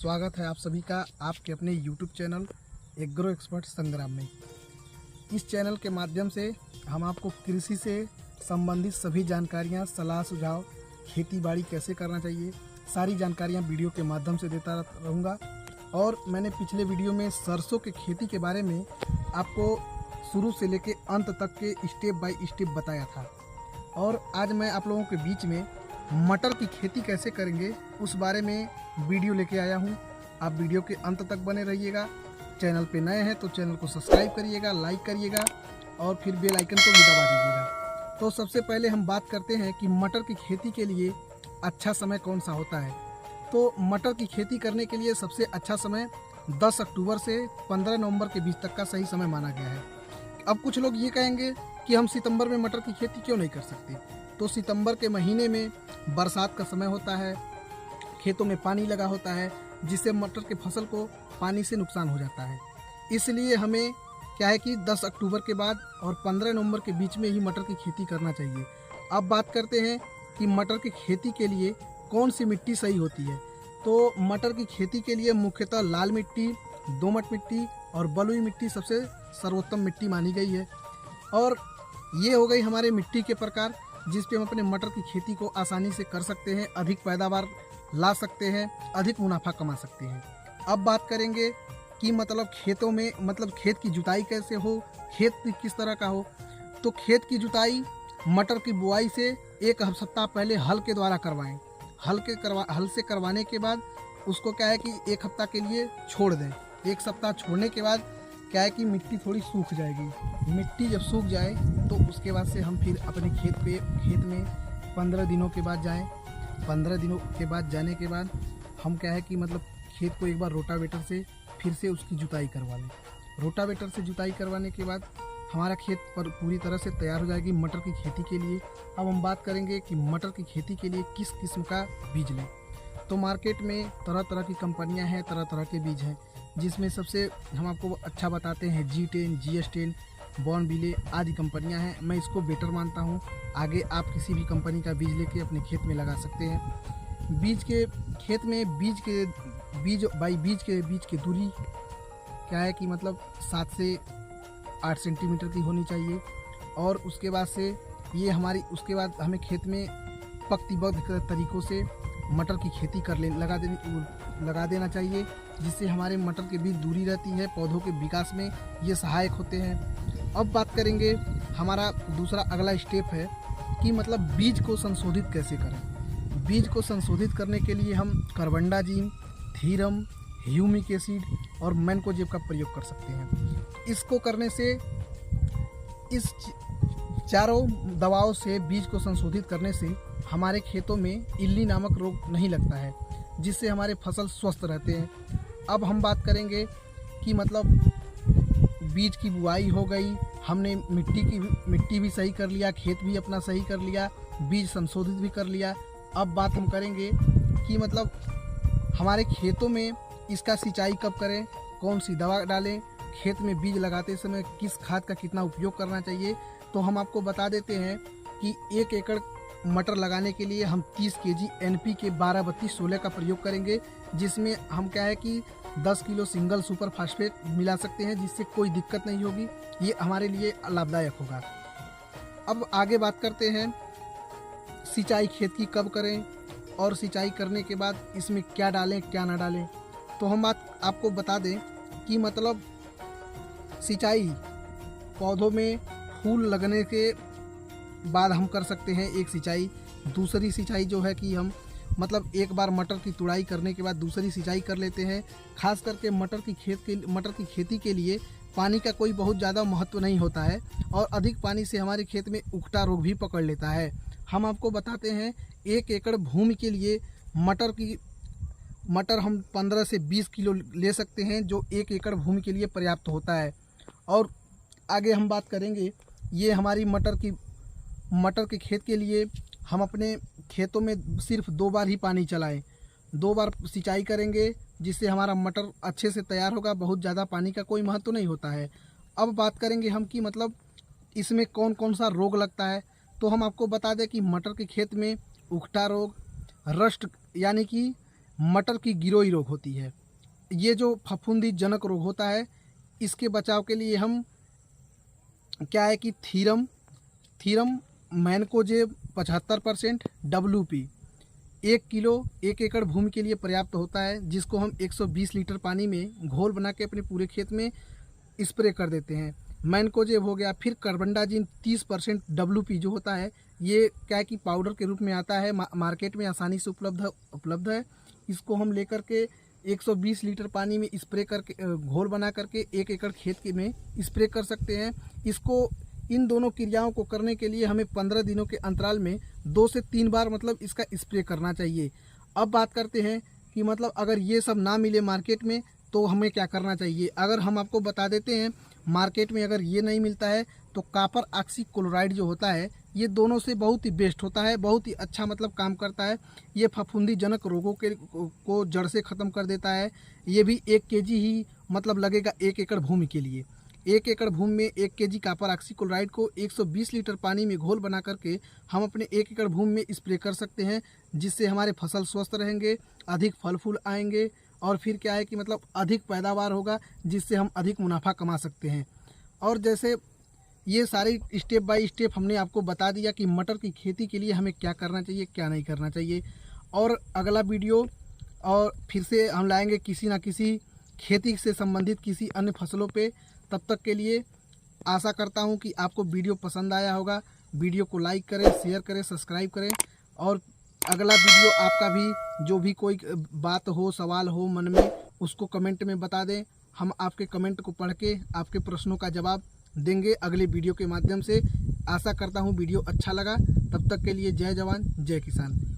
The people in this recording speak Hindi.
स्वागत है आप सभी का आपके अपने YouTube चैनल एग्रो एक्सपर्ट संग्राम में। इस चैनल के माध्यम से हम आपको कृषि से संबंधित सभी जानकारियां, सलाह, सुझाव, खेती बाड़ी कैसे करना चाहिए, सारी जानकारियां वीडियो के माध्यम से देता रहूँगा। और मैंने पिछले वीडियो में सरसों के खेती के बारे में आपको शुरू से लेके अंत तक के स्टेप बाय स्टेप बताया था। और आज मैं आप लोगों के बीच में मटर की खेती कैसे करेंगे उस बारे में वीडियो लेके आया हूं। आप वीडियो के अंत तक बने रहिएगा। चैनल पे नए हैं तो चैनल को सब्सक्राइब करिएगा, लाइक करिएगा और फिर बेल आइकन को भी दबा दीजिएगा। तो सबसे पहले हम बात करते हैं कि मटर की खेती के लिए अच्छा समय कौन सा होता है। तो मटर की खेती करने के लिए सबसे अच्छा समय 10 अक्टूबर से 15 नवंबर के बीच तक का सही समय माना गया है। अब कुछ लोग ये कहेंगे कि हम सितंबर में मटर की खेती क्यों नहीं कर सकते। तो सितंबर के महीने में बरसात का समय होता है, खेतों में पानी लगा होता है, जिससे मटर के फसल को पानी से नुकसान हो जाता है। इसलिए हमें क्या है कि 10 अक्टूबर के बाद और 15 नवंबर के बीच में ही मटर की खेती करना चाहिए। अब बात करते हैं कि मटर की खेती के लिए कौन सी मिट्टी सही होती है। तो मटर की खेती के लिए मुख्यतः लाल मिट्टी, दोमट मिट्टी और बलुई मिट्टी सबसे सर्वोत्तम मिट्टी मानी गई है। और ये हो गई हमारे मिट्टी के प्रकार जिस पे हम अपने मटर की खेती को आसानी से कर सकते हैं, अधिक पैदावार ला सकते हैं, अधिक मुनाफा कमा सकते हैं। अब बात करेंगे कि खेतों में खेत की जुताई कैसे हो, खेत किस तरह का हो। तो खेत की जुताई मटर की बुआई से एक सप्ताह पहले हल के द्वारा करवाएं। हल से करवाने के बाद उसको क्या है कि एक हफ्ता के लिए छोड़ दें। एक सप्ताह छोड़ने के बाद क्या है कि मिट्टी थोड़ी सूख जाएगी। मिट्टी जब सूख जाए तो उसके बाद से हम फिर अपने खेत में 15 दिनों के बाद जाएं। 15 दिनों के बाद जाने के बाद हम क्या है कि खेत को एक बार रोटावेटर से फिर से उसकी जुताई करवा लें। रोटावेटर से जुताई करवाने के बाद हमारा खेत पर पूरी तरह से तैयार हो जाएगी मटर की खेती के लिए। अब हम बात करेंगे कि मटर की खेती के लिए किस किस्म का बीज लें। तो मार्केट में तरह तरह की कंपनियां हैं, तरह तरह के बीज हैं, जिसमें सबसे हम आपको अच्छा बताते हैं G10, GS10, बॉर्नविले आदि कंपनियां हैं। मैं इसको बेटर मानता हूं। आगे आप किसी भी कंपनी का बीज लेके अपने खेत में लगा सकते हैं। बीज के खेत में बीज के बीच की दूरी क्या है कि 7 से 8 सेंटीमीटर की होनी चाहिए। और उसके बाद से उसके बाद हमें खेत में पंक्तिबद्ध तरीक़ों से मटर की खेती लगा देना चाहिए, जिससे हमारे मटर के बीच दूरी रहती है, पौधों के विकास में ये सहायक होते हैं। अब बात करेंगे हमारा दूसरा अगला स्टेप है कि बीज को संशोधित कैसे करें। बीज को संशोधित करने के लिए हम कार्बेंडाजिम, थीरम, ह्यूमिक एसिड और मैनकोजेब का प्रयोग कर सकते हैं। इसको करने से इस चारों दवाओं से बीज को संशोधित करने से हमारे खेतों में इल्ली नामक रोग नहीं लगता है, जिससे हमारे फसल स्वस्थ रहते हैं। अब हम बात करेंगे कि बीज की बुआई हो गई, हमने मिट्टी भी सही कर लिया, खेत भी अपना सही कर लिया, बीज संशोधित भी कर लिया। अब बात हम करेंगे कि हमारे खेतों में इसका सिंचाई कब करें, कौन सी दवा डालें, खेत में बीज लगाते समय किस खाद का कितना उपयोग करना चाहिए। तो हम आपको बता देते हैं कि 1 एकड़ मटर लगाने के लिए हम 30 kg NPK 12-32-16 का प्रयोग करेंगे, जिसमें हम क्या है कि 10 किलो सिंगल सुपर फास्फेट मिला सकते हैं, जिससे कोई दिक्कत नहीं होगी। ये हमारे लिए लाभदायक होगा। अब आगे बात करते हैं सिंचाई खेत की कब करें और सिंचाई करने के बाद इसमें क्या डालें क्या ना डालें। तो हम आपको बता दें कि सिंचाई पौधों में फूल लगने के बाद हम कर सकते हैं एक सिंचाई। दूसरी सिंचाई जो है कि हम एक बार मटर की तुड़ाई करने के बाद दूसरी सिंचाई कर लेते हैं। खास करके मटर की खेती के लिए पानी का कोई बहुत ज़्यादा महत्व नहीं होता है और अधिक पानी से हमारे खेत में उकटा रोग भी पकड़ लेता है। हम आपको बताते हैं 1 एकड़ भूमि के लिए मटर हम 15 से 20 किलो ले सकते हैं, जो 1 एकड़ भूमि के लिए पर्याप्त होता है। और आगे हम बात करेंगे ये हमारी मटर के खेत के लिए हम अपने खेतों में सिर्फ 2 बार ही पानी चलाएं, 2 बार सिंचाई करेंगे, जिससे हमारा मटर अच्छे से तैयार होगा। बहुत ज़्यादा पानी का कोई महत्व नहीं होता है। अब बात करेंगे हम कि इसमें कौन कौन सा रोग लगता है। तो हम आपको बता दें कि मटर के खेत में उकटा रोग, रस्ट यानी कि मटर की गिरोई रोग होती है। ये जो फफूंदी जनक रोग होता है, इसके बचाव के लिए हम क्या है कि थीरम मैनकोजेब 75% WP 1 किलो 1 एकड़ भूमि के लिए पर्याप्त होता है, जिसको हम 120 लीटर पानी में घोल बना के अपने पूरे खेत में स्प्रे कर देते हैं। मैनकोजेब हो गया। फिर कार्बेंडाजिम 30% WP जो होता है, ये क्या है कि पाउडर के रूप में आता है, मार्केट में आसानी से उपलब्ध है। इसको हम लेकर के 120 लीटर पानी में स्प्रे करके घोल बना करके 1 एकड़ खेत में स्प्रे कर सकते हैं। इसको इन दोनों क्रियाओं को करने के लिए हमें 15 दिनों के अंतराल में 2 से 3 बार मतलब इसका स्प्रे करना चाहिए। अब बात करते हैं कि मतलब अगर ये सब ना मिले मार्केट में तो हमें क्या करना चाहिए। अगर हम आपको बता देते हैं, मार्केट में अगर ये नहीं मिलता है तो कॉपर ऑक्सीक्लोराइड जो होता है, ये दोनों से बहुत ही बेस्ट होता है, बहुत ही अच्छा मतलब काम करता है। ये फफूंदी जनक रोगों को जड़ से ख़त्म कर देता है। ये भी 1 केजी ही मतलब लगेगा 1 एकड़ भूमि के लिए। 1 एकड़ भूमि में 1 केजी कॉपर ऑक्सीक्लोराइड को 120 लीटर पानी में घोल बना करके हम अपने 1 एकड़ भूमि में स्प्रे कर सकते हैं, जिससे हमारे फसल स्वस्थ रहेंगे, अधिक फल फूल आएंगे और फिर क्या है कि मतलब अधिक पैदावार होगा, जिससे हम अधिक मुनाफा कमा सकते हैं। और जैसे ये सारी स्टेप बाय स्टेप हमने आपको बता दिया कि मटर की खेती के लिए हमें क्या करना चाहिए, क्या नहीं करना चाहिए। और अगला वीडियो और फिर से हम लाएंगे किसी ना किसी खेती से संबंधित किसी अन्य फसलों पे। तब तक के लिए आशा करता हूँ कि आपको वीडियो पसंद आया होगा। वीडियो को लाइक करें, शेयर करें, सब्सक्राइब करें। और अगला वीडियो आपका भी जो भी कोई बात हो, सवाल हो मन में, उसको कमेंट में बता दें। हम आपके कमेंट को पढ़ के आपके प्रश्नों का जवाब देंगे अगले वीडियो के माध्यम से। आशा करता हूँ वीडियो अच्छा लगा। तब तक के लिए जय जवान जय किसान।